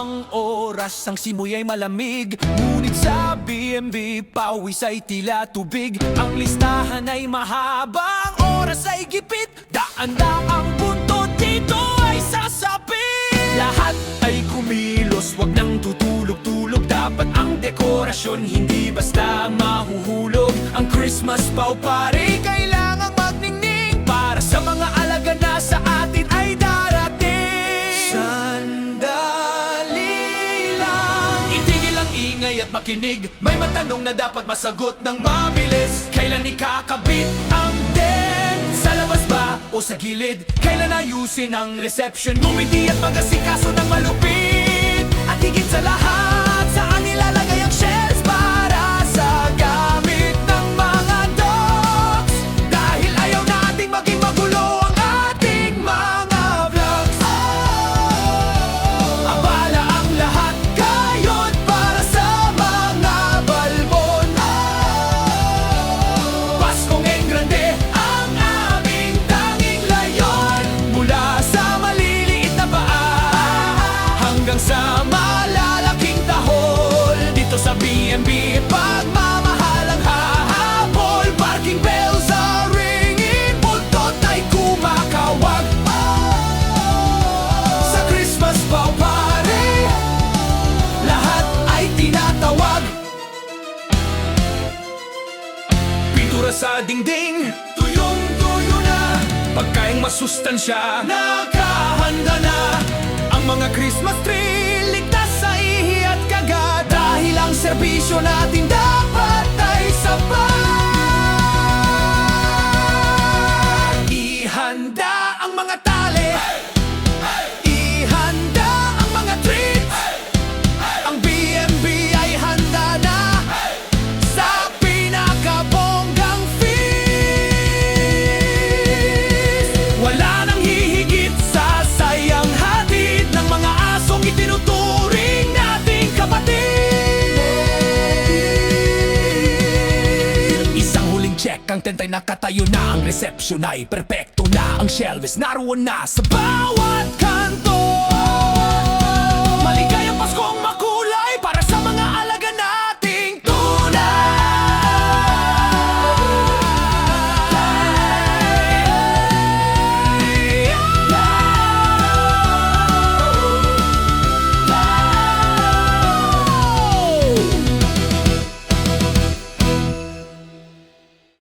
Ang oras, ang simoy ay malamig, ngunit sa BMB, pawis ay tila tubig. Ang listahan ay mahaba, ang oras ay gipit, daan-daang buntot dito ay sasapit. Lahat ay kumilos, wag nang tutulog-tulog. Dapat ang dekorasyon hindi basta mahuhulog. Ang Christmas Pau-Pari kailangang magningning, para sa mga alaga na sa atin ay darating. Sandali lang, itigil ang ingay at makinig. May matanong na dapat masagot ng mabilis. Kailan ikakabit ang tent? Sa labas ba o sa gilid? Kailan ayusin ang reception? Ngumiti at mag-asikaso ng malupit. At higit sa lahat, saan ilalagay ang shells para sa gamit ng mga dogs? Dahil ayaw nating maging magulo ang ating mga vlogs. Abala ang lahat, kayod para sa mga balbon. Paskong engrande ang aming tanging layon. Mula sa maliliit na paa hanggang sa malalaking tahol, dito sa BMB pagmamahal ang hahabol. Parking bells are ringing, buntot ay kumakawag. Sa Christmas Pau-Pari, lahat ay tinatawag. Pintura sa dingding, tuyong-tuyo na. Pagkaing masustansya, nakahanda na. Ang mga Christmas tree, ligtas sa ihi at kagat. Dahil ang serbisyo natin dapat ay sapat. Ihanda ang mga tali, ihanda ang mga treats. Ang BMB ay handa na sa pinakabonggang feast. Wala nang hihigit sa sayang hatid ng mga asong itinuturing nating kapatid. Isang huling check, ang tent ay nakatayo na. Ang reception ay perpekto na. Ang shelves naroon na sa bawat kanto. Maligayang Paskong